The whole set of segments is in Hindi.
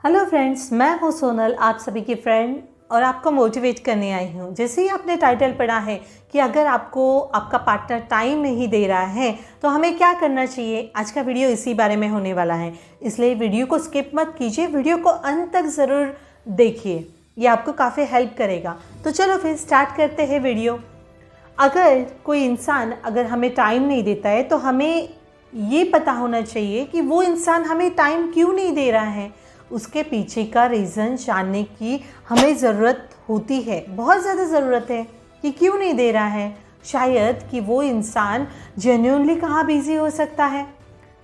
हेलो फ्रेंड्स, मैं हूं सोनल, आप सभी की फ्रेंड, और आपको मोटिवेट करने आई हूं। जैसे ही आपने टाइटल पढ़ा है कि अगर आपको आपका पार्टनर टाइम नहीं दे रहा है तो हमें क्या करना चाहिए, आज का वीडियो इसी बारे में होने वाला है। इसलिए वीडियो को स्किप मत कीजिए, वीडियो को अंत तक ज़रूर देखिए, ये आपको काफ़ी हेल्प करेगा। तो चलो फिर स्टार्ट करते हैं वीडियो। अगर कोई इंसान अगर हमें टाइम नहीं देता है तो हमें ये पता होना चाहिए कि वो इंसान हमें टाइम क्यों नहीं दे रहा है। उसके पीछे का रीज़न जानने की हमें ज़रूरत होती है, बहुत ज़्यादा ज़रूरत है कि क्यों नहीं दे रहा है। शायद कि वो इंसान जेन्युइनली कहाँ बिज़ी हो सकता है,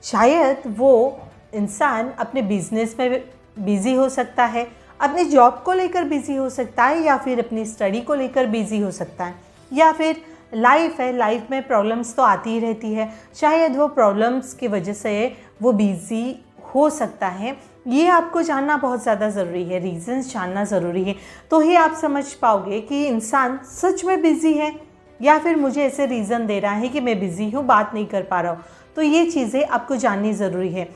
शायद वो इंसान अपने बिजनेस में बिज़ी हो सकता है, अपने जॉब को लेकर बिज़ी हो सकता है, या फिर अपनी स्टडी को लेकर बिज़ी हो सकता है, या फिर लाइफ है, लाइफ में प्रॉब्लम्स तो आती ही रहती है, शायद वो प्रॉब्लम्स की वजह से वो बिज़ी हो सकता है। ये आपको जानना बहुत ज़्यादा ज़रूरी है, रीज़न्स जानना ज़रूरी है, तो ही आप समझ पाओगे कि इंसान सच में बिज़ी है या फिर मुझे ऐसे रीज़न दे रहा है कि मैं बिज़ी हूँ, बात नहीं कर पा रहा हूँ। तो ये चीज़ें आपको जाननी ज़रूरी है।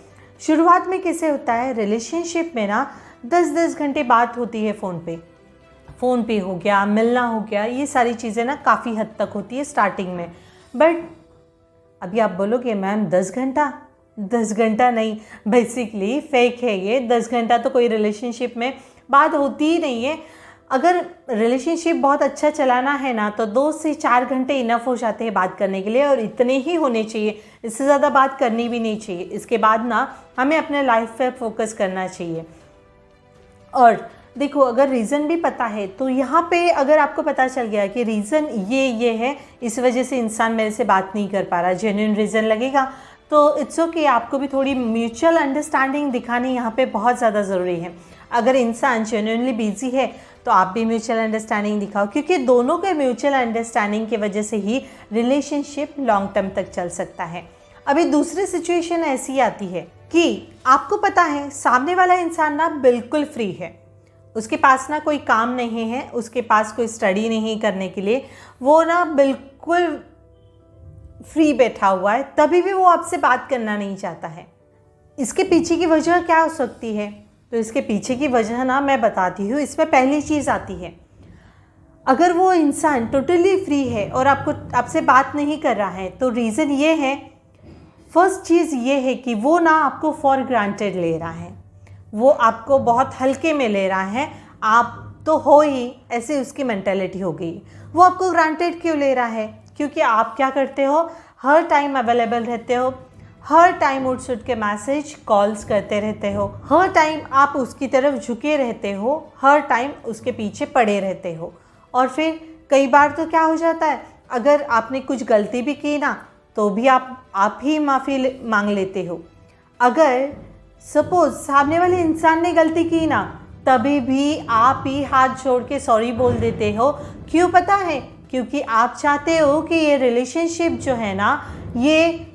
शुरुआत में कैसे होता है, रिलेशनशिप में ना 10-10 घंटे बात होती है फ़ोन पे हो गया, मिलना हो गया, ये सारी चीज़ें ना काफ़ी हद तक होती है स्टार्टिंग में। बट अभी आप बोलोगे मैम 10 घंटा नहीं, बेसिकली फेक है ये। 10 घंटा तो कोई रिलेशनशिप में बात होती ही नहीं है। अगर रिलेशनशिप बहुत अच्छा चलाना है ना तो 2 से 4 घंटे इनफ हो जाते हैं बात करने के लिए, और इतने ही होने चाहिए, इससे ज़्यादा बात करनी भी नहीं चाहिए। इसके बाद ना हमें अपने लाइफ पे फोकस करना चाहिए। और देखो, अगर रीज़न भी पता है तो यहाँ पे अगर आपको पता चल गया कि रीज़न ये है, इस वजह से इंसान मेरे से बात नहीं कर पा रहा, जेन्युइन रीज़न लगेगा तो इट्स ओके। आपको भी थोड़ी म्यूचुअल अंडरस्टैंडिंग दिखानी यहाँ पे बहुत ज़्यादा ज़रूरी है। अगर इंसान जेन्युइनली बिजी है तो आप भी म्यूचुअल अंडरस्टैंडिंग दिखाओ, क्योंकि दोनों के म्यूचुअल अंडरस्टैंडिंग की वजह से ही रिलेशनशिप लॉन्ग टर्म तक चल सकता है। अभी दूसरी सिचुएशन ऐसी आती है कि आपको पता है सामने वाला इंसान ना बिल्कुल फ्री है, उसके पास ना कोई काम नहीं है, उसके पास कोई स्टडी नहीं करने के लिए, वो ना बिल्कुल फ्री बैठा हुआ है, तभी भी वो आपसे बात करना नहीं चाहता है। इसके पीछे की वजह क्या हो सकती है? तो इसके पीछे की वजह ना मैं बताती हूँ। इसमें पहली चीज़ आती है, अगर वो इंसान टोटली फ्री है और आपसे बात नहीं कर रहा है तो रीज़न ये है, फर्स्ट चीज़ ये है कि वो ना आपको फॉर ग्रांटेड ले रहा है, वो आपको बहुत हल्के में ले रहा है। आप तो हो ही, ऐसे उसकी मेंटालिटी हो गई। वो आपको ग्रांटेड क्यों ले रहा है? क्योंकि आप क्या करते हो, हर टाइम अवेलेबल रहते हो, हर टाइम उठ के मैसेज कॉल्स करते रहते हो, हर टाइम आप उसकी तरफ झुके रहते हो, हर टाइम उसके पीछे पड़े रहते हो। और फिर कई बार तो क्या हो जाता है, अगर आपने कुछ गलती भी की ना तो भी आप ही माफ़ी मांग लेते हो। अगर सपोज सामने वाले इंसान ने गलती की ना, तभी भी आप ही हाथ जोड़ के सॉरी बोल देते हो। क्यों पता है? क्योंकि आप चाहते हो कि ये रिलेशनशिप जो है ना ये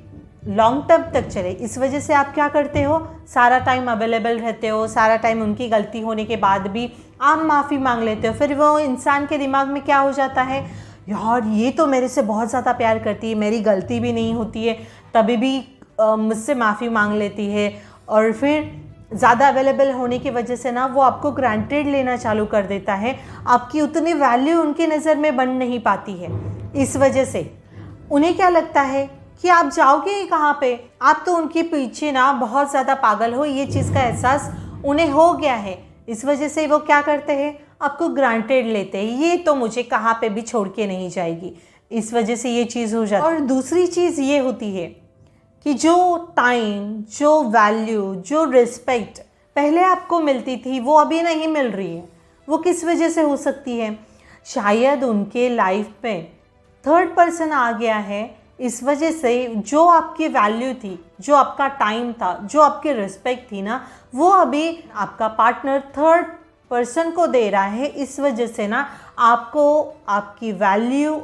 लॉन्ग टर्म तक चले। इस वजह से आप क्या करते हो, सारा टाइम अवेलेबल रहते हो, सारा टाइम उनकी गलती होने के बाद भी आप माफ़ी मांग लेते हो। फिर वो इंसान के दिमाग में क्या हो जाता है, यार ये तो मेरे से बहुत ज़्यादा प्यार करती है, मेरी गलती भी नहीं होती है तभी भी मुझसे माफ़ी मांग लेती है। और फिर ज़्यादा अवेलेबल होने की वजह से ना वो आपको ग्रांटेड लेना चालू कर देता है, आपकी उतनी वैल्यू उनकी नज़र में बन नहीं पाती है। इस वजह से उन्हें क्या लगता है कि आप जाओगे ही कहाँ पे, आप तो उनके पीछे ना बहुत ज़्यादा पागल हो, ये चीज़ का एहसास उन्हें हो गया है। इस वजह से वो क्या करते हैं, आपको ग्रांटेड लेते हैं, ये तो मुझे कहाँ पे भी छोड़ के नहीं जाएगी। इस वजह से ये चीज़ हो जाती है। और दूसरी चीज़ ये होती है कि जो टाइम, जो वैल्यू, जो रिस्पेक्ट पहले आपको मिलती थी वो अभी नहीं मिल रही है। वो किस वजह से हो सकती है? शायद उनके लाइफ में थर्ड पर्सन आ गया है, इस वजह से जो आपकी वैल्यू थी, जो आपका टाइम था, जो आपकी रिस्पेक्ट थी ना, वो अभी आपका पार्टनर थर्ड पर्सन को दे रहा है। इस वजह से ना आपको आपकी वैल्यू,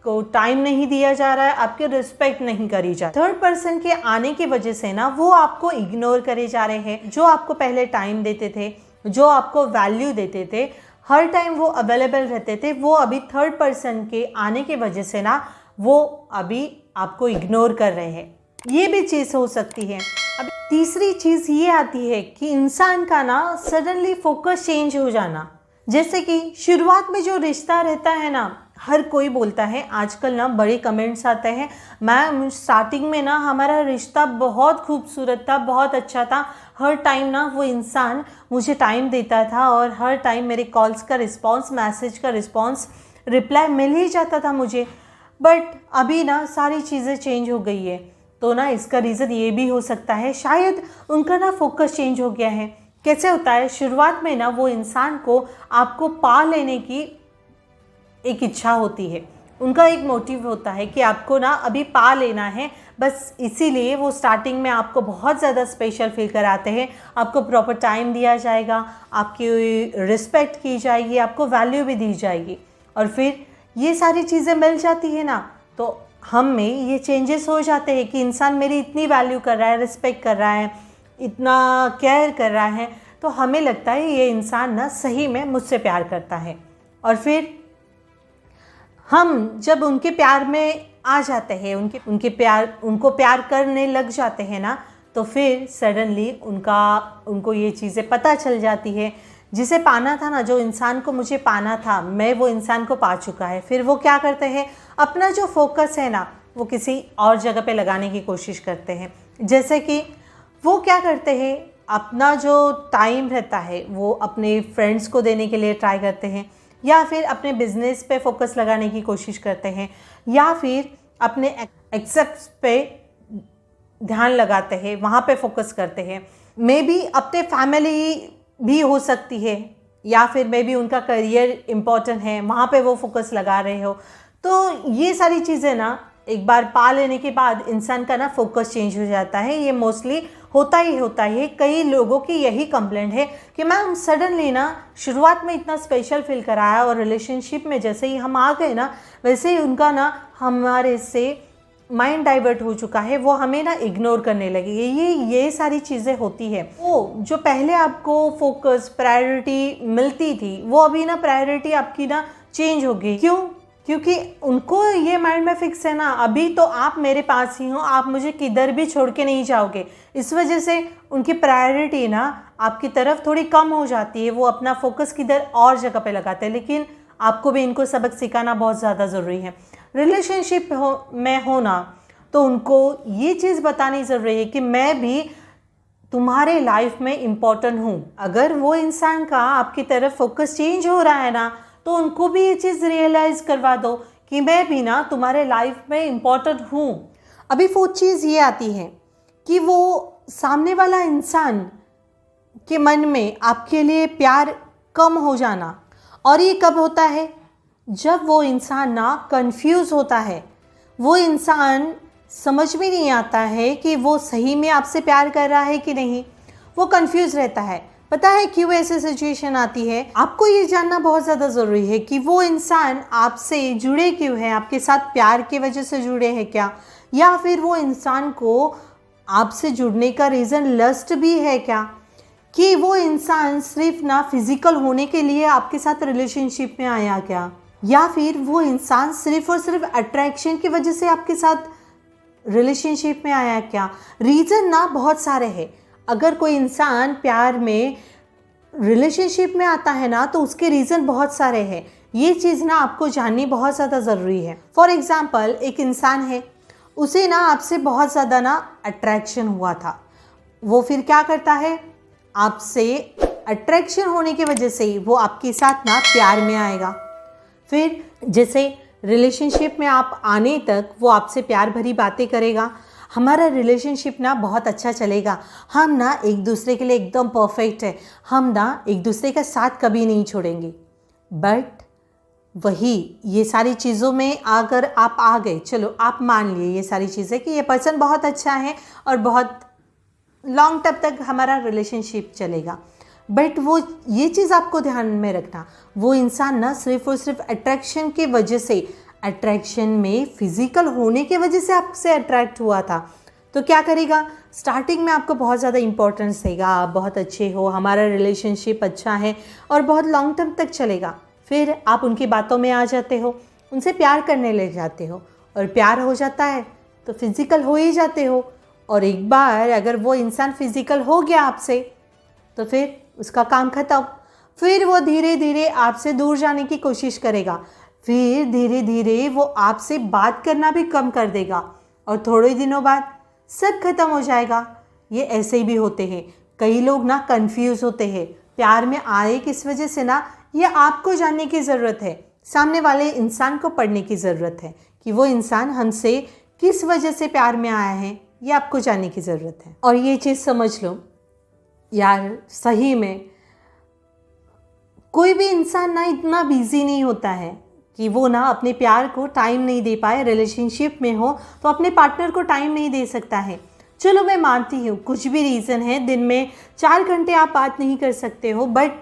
को टाइम नहीं दिया जा रहा है, आपकी रिस्पेक्ट नहीं करी जा रही। थर्ड पर्सन के आने की वजह से ना वो आपको इग्नोर करे जा रहे हैं। जो आपको पहले टाइम देते थे, जो आपको वैल्यू देते थे, हर टाइम वो अवेलेबल रहते थे, वो अभी थर्ड पर्सन के आने की वजह से ना वो अभी आपको इग्नोर कर रहे हैं। ये भी चीज़ हो सकती है। अभी तीसरी चीज़ ये आती है कि इंसान का ना सडनली फोकस चेंज हो जाना। जैसे कि शुरुआत में जो रिश्ता रहता है ना, हर कोई बोलता है, आजकल ना बड़े कमेंट्स आते हैं, मैम स्टार्टिंग में ना हमारा रिश्ता बहुत खूबसूरत था, बहुत अच्छा था, हर टाइम ना वो इंसान मुझे टाइम देता था और हर टाइम मेरे कॉल्स का रिस्पांस, मैसेज का रिस्पांस, रिप्लाई मिल ही जाता था मुझे, बट अभी ना सारी चीज़ें चेंज हो गई है। तो ना इसका रीज़न ये भी हो सकता है, शायद उनका ना फोकस चेंज हो गया है। कैसे होता है, शुरुआत में ना वो इंसान को आपको पा लेने की एक इच्छा होती है, उनका एक मोटिव होता है कि आपको ना अभी पा लेना है, बस इसीलिए वो स्टार्टिंग में आपको बहुत ज़्यादा स्पेशल फील कराते हैं। आपको प्रॉपर टाइम दिया जाएगा, आपकी रिस्पेक्ट की जाएगी, आपको वैल्यू भी दी जाएगी, और फिर ये सारी चीज़ें मिल जाती है ना, तो हम में ये चेंजेस हो जाते हैं कि इंसान मेरी इतनी वैल्यू कर रहा है, रिस्पेक्ट कर रहा है, इतना केयर कर रहा है, तो हमें लगता है ये इंसान ना सही में मुझसे प्यार करता है। और फिर हम जब उनके प्यार में आ जाते हैं, उनको प्यार करने लग जाते हैं ना, तो फिर सडनली उनको ये चीज़ें पता चल जाती है, जिसे पाना था ना, जो इंसान को मुझे पाना था, मैं वो इंसान को पा चुका है। फिर वो क्या करते हैं, अपना जो फोकस है ना वो किसी और जगह पे लगाने की कोशिश करते हैं। जैसे कि वो क्या करते हैं, अपना जो टाइम रहता है वो अपने फ्रेंड्स को देने के लिए ट्राई करते हैं, या फिर अपने बिजनेस पे फोकस लगाने की कोशिश करते हैं, या फिर अपने एक्सेप्ट्स पे ध्यान लगाते हैं, वहाँ पे फोकस करते हैं। मे बी अपने फैमिली भी हो सकती है, या फिर मे बी उनका करियर इम्पोर्टेंट है, वहाँ पे वो फोकस लगा रहे हो। तो ये सारी चीज़ें ना एक बार पा लेने के बाद इंसान का ना फोकस चेंज हो जाता है। ये मोस्टली होता ही होता है। कई लोगों की यही कंप्लेंट है कि मैम सडनली ना शुरुआत में इतना स्पेशल फील कराया और रिलेशनशिप में जैसे ही हम आ गए ना, वैसे ही उनका ना हमारे से माइंड डाइवर्ट हो चुका है, वो हमें ना इग्नोर करने लगे। ये सारी चीज़ें होती है। वो जो पहले आपको फोकस प्रायोरिटी मिलती थी, वो अभी ना प्रायोरिटी आपकी ना चेंज हो गई। क्यों? क्योंकि उनको ये माइंड में फिक्स है ना, अभी तो आप मेरे पास ही हो, आप मुझे किधर भी छोड़ के नहीं जाओगे। इस वजह से उनकी प्रायोरिटी ना आपकी तरफ थोड़ी कम हो जाती है, वो अपना फोकस किधर और जगह पे लगाते हैं। लेकिन आपको भी इनको सबक सिखाना बहुत ज़्यादा ज़रूरी है। रिलेशनशिप में होना तो उनको ये चीज़ बतानी ज़रूरी है कि मैं भी तुम्हारे लाइफ में इम्पोर्टेंट हूँ। अगर वो इंसान का आपकी तरफ फोकस चेंज हो रहा है ना, तो उनको भी ये चीज़ रियलाइज़ करवा दो कि मैं भी ना तुम्हारे लाइफ में इम्पोर्टेंट हूँ। अभी फोर्थ चीज़ ये आती है कि वो सामने वाला इंसान के मन में आपके लिए प्यार कम हो जाना। और ये कब होता है? जब वो इंसान ना कंफ्यूज होता है, वो इंसान समझ में नहीं आता है कि वो सही में आपसे प्यार कर रहा है कि नहीं, वो कंफ्यूज रहता है। पता है क्यों ऐसी सिचुएशन आती है? आपको ये जानना बहुत ज़्यादा ज़रूरी है कि वो इंसान आपसे जुड़े क्यों हैं, आपके साथ प्यार की वजह से जुड़े हैं क्या, या फिर वो इंसान को आपसे जुड़ने का रीज़न लस्ट भी है क्या, कि वो इंसान सिर्फ ना फिजिकल होने के लिए आपके साथ रिलेशनशिप में आया क्या, या फिर वो इंसान सिर्फ और सिर्फ अट्रैक्शन की वजह से आपके साथ रिलेशनशिप में आया क्या। रीज़न ना बहुत सारे हैं। अगर कोई इंसान प्यार में रिलेशनशिप में आता है ना, तो उसके रीज़न बहुत सारे हैं। ये चीज़ ना आपको जाननी बहुत ज़्यादा ज़रूरी है। फॉर एग्ज़ाम्पल, एक इंसान है, उसे ना आपसे बहुत ज़्यादा ना अट्रैक्शन हुआ था, वो फिर क्या करता है, आपसे अट्रैक्शन होने की वजह से ही वो आपके साथ ना प्यार में आएगा। फिर जैसे रिलेशनशिप में आप आने तक वो आपसे प्यार भरी बातें करेगा, हमारा रिलेशनशिप ना बहुत अच्छा चलेगा, हम ना एक दूसरे के लिए एकदम परफेक्ट है, हम ना एक दूसरे का साथ कभी नहीं छोड़ेंगे। बट वही ये सारी चीज़ों में अगर आप आ गए, चलो आप मान लिए ये सारी चीज़ें कि ये पर्सन बहुत अच्छा है और बहुत लॉन्ग टर्म तक हमारा रिलेशनशिप चलेगा, बट वो ये चीज़ आपको ध्यान में रखना, वो इंसान ना सिर्फ और सिर्फ अट्रैक्शन की वजह से, अट्रैक्शन में फिजिकल होने की वजह से आपसे अट्रैक्ट हुआ था, तो क्या करेगा, स्टार्टिंग में आपको बहुत ज़्यादा इंपॉर्टेंस देगा, आप बहुत अच्छे हो, हमारा रिलेशनशिप अच्छा है और बहुत लॉन्ग टर्म तक चलेगा। फिर आप उनकी बातों में आ जाते हो, उनसे प्यार करने लग जाते हो, और प्यार हो जाता है तो फिजिकल हो ही जाते हो, और एक बार अगर वो इंसान फिजिकल हो गया आपसे तो फिर उसका काम खत्म। फिर वो धीरे धीरे आपसे दूर जाने की कोशिश करेगा, फिर धीरे धीरे वो आपसे बात करना भी कम कर देगा और थोड़े दिनों बाद सब खत्म हो जाएगा। ये ऐसे भी होते हैं। कई लोग ना कंफ्यूज होते हैं, प्यार में आए किस वजह से ना, ये आपको जानने की ज़रूरत है, सामने वाले इंसान को पढ़ने की ज़रूरत है कि वो इंसान हमसे किस वजह से प्यार में आया है, ये आपको जानने की ज़रूरत है। और ये चीज़ समझ लो यार, सही में कोई भी इंसान ना इतना बिजी नहीं होता है कि वो ना अपने प्यार को टाइम नहीं दे पाए। रिलेशनशिप में हो तो अपने पार्टनर को टाइम नहीं दे सकता है। चलो मैं मानती हूँ कुछ भी रीज़न है, दिन में 4 घंटे आप बात नहीं कर सकते हो, बट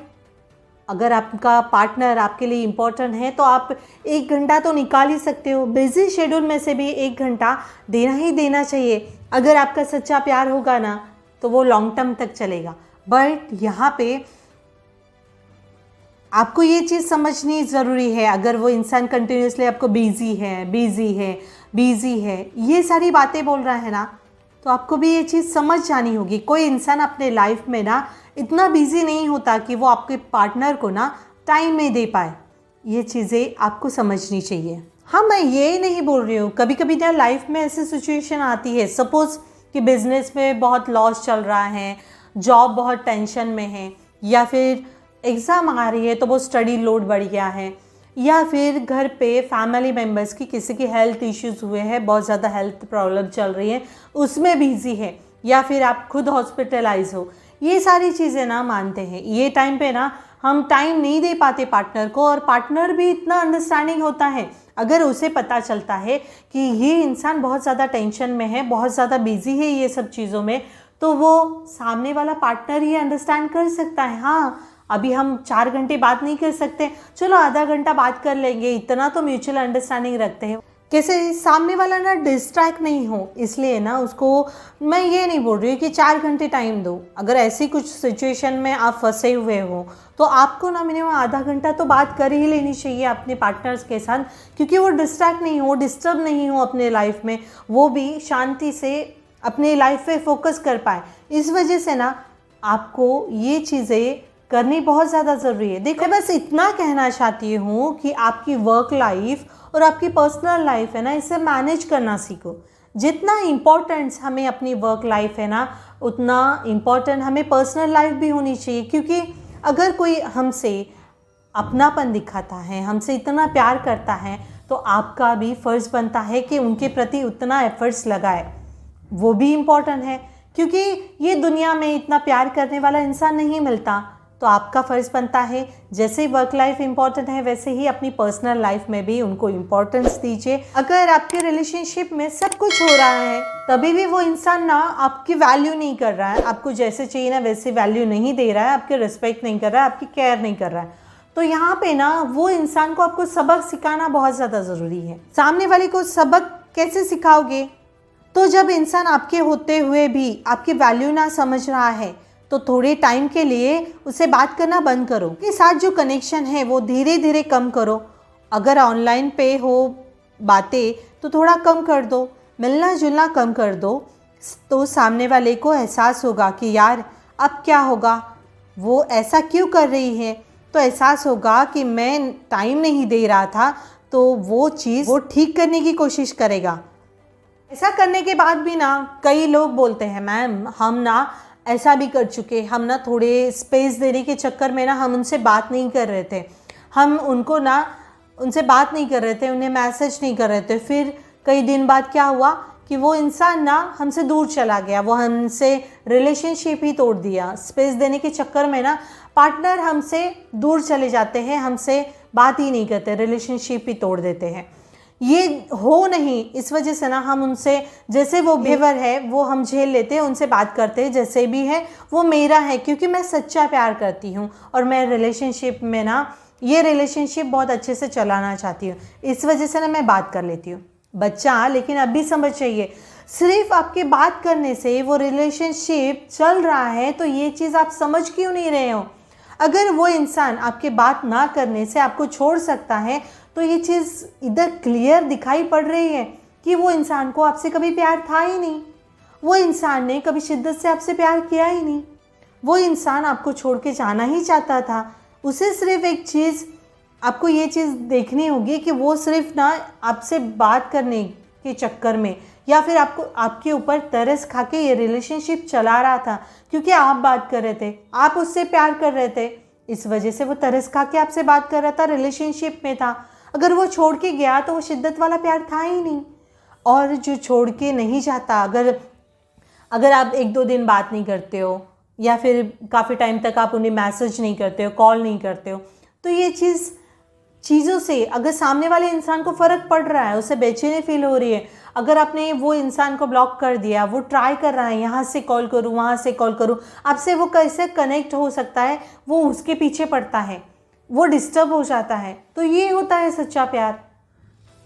अगर आपका पार्टनर आपके लिए इम्पोर्टेंट है तो आप 1 घंटा तो निकाल ही सकते हो। बिजी शेड्यूल में से भी 1 घंटा देना ही देना चाहिए। अगर आपका सच्चा प्यार होगा ना तो वो लॉन्ग टर्म तक चलेगा। बट यहाँ पे आपको ये चीज़ समझनी ज़रूरी है, अगर वो इंसान कंटिन्यूसली आपको बिज़ी है ये सारी बातें बोल रहा है ना, तो आपको भी ये चीज़ समझ जानी होगी। कोई इंसान अपने लाइफ में ना इतना बिज़ी नहीं होता कि वो आपके पार्टनर को ना टाइम नहीं दे पाए। ये चीज़ें आपको समझनी चाहिए। हाँ, मैं ये नहीं बोल रही हूँ, कभी कभी ना लाइफ में ऐसी सिचुएशन आती है, सपोज़ कि बिज़नेस में बहुत लॉस चल रहा है, जॉब बहुत टेंशन में है, या फिर एग्ज़ाम आ रही है तो वो स्टडी लोड बढ़ गया है, या फिर घर पे फैमिली मेम्बर्स की किसी की हेल्थ इश्यूज़ हुए हैं, बहुत ज़्यादा हेल्थ प्रॉब्लम चल रही है, उसमें बिजी है, या फिर आप खुद हॉस्पिटलाइज हो। ये सारी चीज़ें ना मानते हैं, ये टाइम पे ना हम टाइम नहीं दे पाते पार्टनर को, और पार्टनर भी इतना अंडरस्टैंडिंग होता है। अगर उसे पता चलता है कि ये इंसान बहुत ज़्यादा टेंशन में है, बहुत ज़्यादा बिजी है ये सब चीज़ों में, तो वो सामने वाला पार्टनर ये अंडरस्टैंड कर सकता है, हाँ अभी हम 4 घंटे बात नहीं कर सकते, चलो आधा घंटा बात कर लेंगे, इतना तो म्यूचुअल अंडरस्टैंडिंग रखते हैं। कैसे सामने वाला ना डिस्ट्रैक्ट नहीं हो, इसलिए ना उसको मैं ये नहीं बोल रही हूँ कि 4 घंटे टाइम दो। अगर ऐसी कुछ सिचुएशन में आप फंसे हुए हो तो आपको ना मिनिमम आधा घंटा तो बात कर ही लेनी चाहिए अपने पार्टनर्स के साथ, क्योंकि वो डिस्ट्रैक्ट नहीं हो, डिस्टर्ब नहीं हो अपने लाइफ में, वो भी शांति से अपने लाइफ पे फोकस कर पाए। इस वजह से ना आपको ये चीज़ें करनी बहुत ज़्यादा ज़रूरी है। देखो, मैं बस इतना कहना चाहती हूँ कि आपकी वर्क लाइफ और आपकी पर्सनल लाइफ है ना, इसे मैनेज करना सीखो। जितना इम्पोर्टेंस हमें अपनी वर्क लाइफ है ना, उतना इम्पोर्टेंट हमें पर्सनल लाइफ भी होनी चाहिए। क्योंकि अगर कोई हमसे अपनापन दिखाता है, हमसे इतना प्यार करता है, तो आपका भी फ़र्ज़ बनता है कि उनके प्रति उतना एफर्ट्स लगाए। वो भी इम्पोर्टेंट है, क्योंकि ये दुनिया में इतना प्यार करने वाला इंसान नहीं मिलता। तो आपका फ़र्ज़ बनता है, जैसे ही वर्क लाइफ इम्पॉर्टेंट है वैसे ही अपनी पर्सनल लाइफ में भी उनको इम्पोर्टेंस दीजिए। अगर आपके रिलेशनशिप में सब कुछ हो रहा है तभी भी वो इंसान ना आपकी वैल्यू नहीं कर रहा है, आपको जैसे चाहिए ना वैसे वैल्यू नहीं दे रहा है, आपकी रिस्पेक्ट नहीं कर रहा है, आपकी केयर नहीं कर रहा है, तो यहाँ पे ना वो इंसान को आपको सबक सिखाना बहुत ज़्यादा ज़रूरी है। सामने वाले को सबक कैसे सिखाओगे? तो जब इंसान आपके होते हुए भी आपकी वैल्यू ना समझ रहा है तो थोड़े टाइम के लिए उससे बात करना बंद करो, उसके साथ जो कनेक्शन है वो धीरे धीरे कम करो। अगर ऑनलाइन पे हो बातें तो थोड़ा कम कर दो, मिलना जुलना कम कर दो, तो सामने वाले को एहसास होगा कि यार अब क्या होगा, वो ऐसा क्यों कर रही है, तो एहसास होगा कि मैं टाइम नहीं दे रहा था, तो वो चीज़ वो ठीक करने की कोशिश करेगा। ऐसा करने के बाद भी ना कई लोग बोलते हैं मैम हम ना ऐसा भी कर चुके, हम ना थोड़े स्पेस देने के चक्कर में ना हम उनसे बात नहीं कर रहे थे, हम उनको ना उनसे बात नहीं कर रहे थे, उन्हें मैसेज नहीं कर रहे थे। फिर कई दिन बाद क्या हुआ कि वो इंसान ना हमसे दूर चला गया, वो हमसे रिलेशनशिप ही तोड़ दिया। स्पेस देने के चक्कर में ना पार्टनर हमसे दूर चले जाते हैं, हमसे बात ही नहीं करते, रिलेशनशिप ही तोड़ देते हैं। ये हो नहीं, इस वजह से ना हम उनसे जैसे वो बिहेवियर है वो हम झेल लेते हैं, उनसे बात करते हैं जैसे भी है वो मेरा है, क्योंकि मैं सच्चा प्यार करती हूँ और मैं रिलेशनशिप में ना ये रिलेशनशिप बहुत अच्छे से चलाना चाहती हूँ, इस वजह से ना मैं बात कर लेती हूँ। बच्चा लेकिन अब भी समझ चाहिए, सिर्फ आपके बात करने से वो रिलेशनशिप चल रहा है तो ये चीज़ आप समझ क्यों नहीं रहे हो? अगर वो इंसान आपके बात ना करने से आपको छोड़ सकता है तो ये चीज़ इधर क्लियर दिखाई पड़ रही है कि वो इंसान को आपसे कभी प्यार था ही नहीं। वो इंसान ने कभी शिद्दत से आपसे प्यार किया ही नहीं। वो इंसान आपको छोड़ के जाना ही चाहता था। उसे सिर्फ एक चीज़, आपको ये चीज़ देखनी होगी कि वो सिर्फ ना आपसे बात करने के चक्कर में या फिर आपके ऊपर तरस खा के ये रिलेशनशिप चला रहा था, क्योंकि आप बात कर रहे थे, आप उससे प्यार कर रहे थे, इस वजह से वो तरस खा के आपसे बात कर रहा था, रिलेशनशिप में था। अगर वो छोड़ के गया तो वो शिद्दत वाला प्यार था ही नहीं। और जो छोड़ के नहीं जाता, अगर आप 1-2 दिन बात नहीं करते हो या फिर काफ़ी टाइम तक आप उन्हें मैसेज नहीं करते हो, कॉल नहीं करते हो, तो ये चीज़ों से अगर सामने वाले इंसान को फ़र्क पड़ रहा है, उसे बेचैनी फील हो रही है, अगर आपने वो इंसान को ब्लॉक कर दिया, वो ट्राई कर रहा है यहाँ से कॉल करूँ, वहाँ से कॉल करूँ, आपसे वो कैसे कनेक्ट हो सकता है, वो उसके पीछे पड़ता है, वो डिस्टर्ब हो जाता है। तो ये होता है सच्चा प्यार।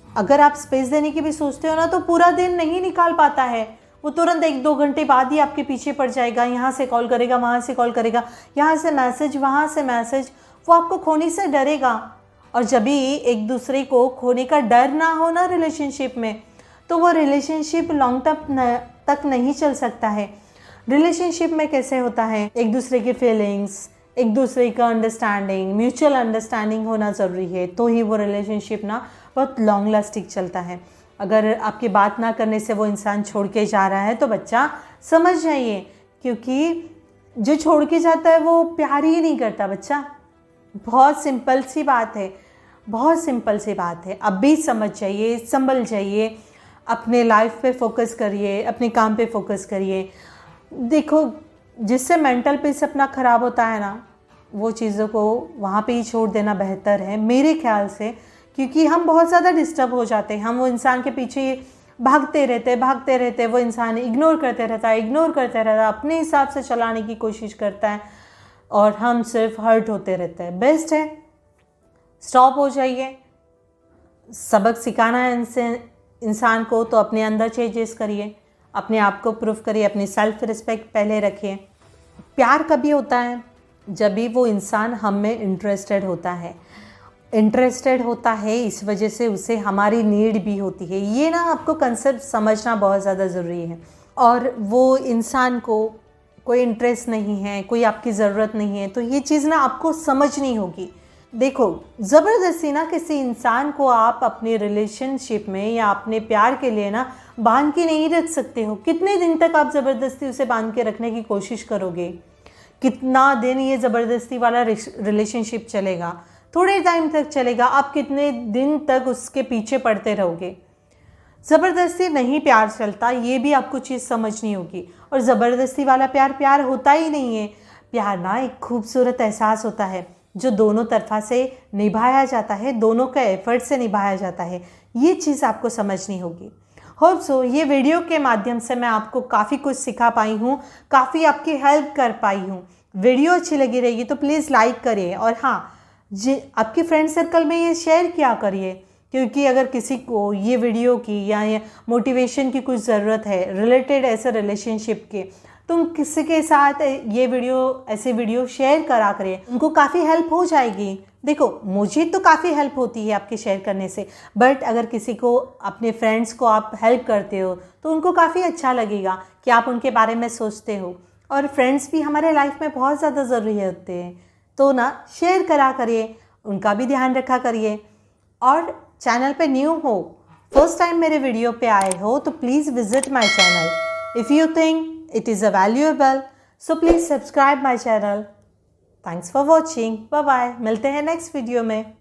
अगर आप स्पेस देने की भी सोचते हो ना, तो पूरा दिन नहीं निकाल पाता है, वो तुरंत 1-2 घंटे बाद ही आपके पीछे पड़ जाएगा, यहाँ से कॉल करेगा, वहाँ से कॉल करेगा, यहाँ से मैसेज, वहाँ से मैसेज, वो आपको खोने से डरेगा। और जब भी एक दूसरे को खोने का डर ना हो ना रिलेशनशिप में, तो वो रिलेशनशिप लॉन्ग टर्म तक नहीं चल सकता है। रिलेशनशिप में कैसे होता है, एक दूसरे की फीलिंग्स, एक दूसरे का अंडरस्टैंडिंग, म्यूचुअल अंडरस्टैंडिंग होना ज़रूरी है, तो ही वो रिलेशनशिप ना बहुत लॉन्ग लास्टिंग चलता है। अगर आपकी बात ना करने से वो इंसान छोड़ के जा रहा है तो बच्चा समझ जाइए, क्योंकि जो छोड़ के जाता है वो प्यार ही नहीं करता बच्चा। बहुत सिंपल सी बात है, बहुत सिंपल सी बात है। अब भी समझ जाइए, संभल जाइए, अपने लाइफ पे फोकस करिए, अपने काम पे फोकस करिए। देखो, जिससे मेंटल पीस अपना ख़राब होता है ना, वो चीज़ों को वहाँ पे ही छोड़ देना बेहतर है मेरे ख्याल से, क्योंकि हम बहुत ज़्यादा डिस्टर्ब हो जाते हैं। हम वो इंसान के पीछे भागते रहते, वो इंसान इग्नोर करते रहता, अपने हिसाब से चलाने की कोशिश करता है और हम सिर्फ हर्ट होते रहते हैं। बेस्ट है स्टॉप हो जाइए। सबक सिखाना है इंसान को, तो अपने अंदर चेंजेस करिए, अपने आप को प्रूव करिए, अपनी सेल्फ रिस्पेक्ट पहले रखिए। प्यार कभी होता है जब भी वो इंसान हम में इंटरेस्टेड होता है, इस वजह से उसे हमारी नीड भी होती है। ये ना आपको कंसेप्ट समझना बहुत ज़्यादा ज़रूरी है। और वो इंसान को कोई इंटरेस्ट नहीं है, कोई आपकी ज़रूरत नहीं है, तो ये चीज़ ना आपको समझनी होगी। देखो, ज़बरदस्ती ना किसी इंसान को आप अपने रिलेशनशिप में या अपने प्यार के लिए ना बांध के नहीं रख सकते हो। कितने दिन तक आप ज़बरदस्ती उसे बांध के रखने की कोशिश करोगे? कितना दिन ये ज़बरदस्ती वाला रिलेशनशिप चलेगा? थोड़े टाइम तक चलेगा। आप कितने दिन तक उसके पीछे पड़ते रहोगे? ज़बरदस्ती नहीं प्यार चलता, ये भी आपको चीज़ समझनी होगी। और ज़बरदस्ती वाला प्यार होता ही नहीं है। प्यार ना एक खूबसूरत एहसास होता है जो दोनों तरफा से निभाया जाता है, दोनों का एफर्ट से निभाया जाता है। ये चीज़ आपको समझनी होगी। होप सो ये वीडियो के माध्यम से मैं आपको काफ़ी कुछ सिखा पाई हूँ, काफ़ी आपकी हेल्प कर पाई हूँ। वीडियो अच्छी लगी रहेगी तो प्लीज़ लाइक करिए, और हाँ, आपके फ्रेंड सर्कल में ये शेयर किया करिए, क्योंकि अगर किसी को ये वीडियो की या मोटिवेशन की कुछ ज़रूरत है रिलेटेड ऐसे रिलेशनशिप के, तुम किसी के साथ ऐसे वीडियो शेयर करा करिए, उनको काफ़ी हेल्प हो जाएगी। देखो, मुझे तो काफ़ी हेल्प होती है आपके शेयर करने से, बट अगर किसी को, अपने फ्रेंड्स को आप हेल्प करते हो तो उनको काफ़ी अच्छा लगेगा कि आप उनके बारे में सोचते हो। और फ्रेंड्स भी हमारे लाइफ में बहुत ज़्यादा ज़रूरी होते हैं, तो ना शेयर करा करिए, उनका भी ध्यान रखा करिए। और चैनल पे न्यू हो, फर्स्ट टाइम मेरे वीडियो पे आए हो, तो please visit my channel. If you think it is a valuable, so please subscribe my channel. Thanks for watching. Bye bye. मिलते हैं नेक्स्ट वीडियो में।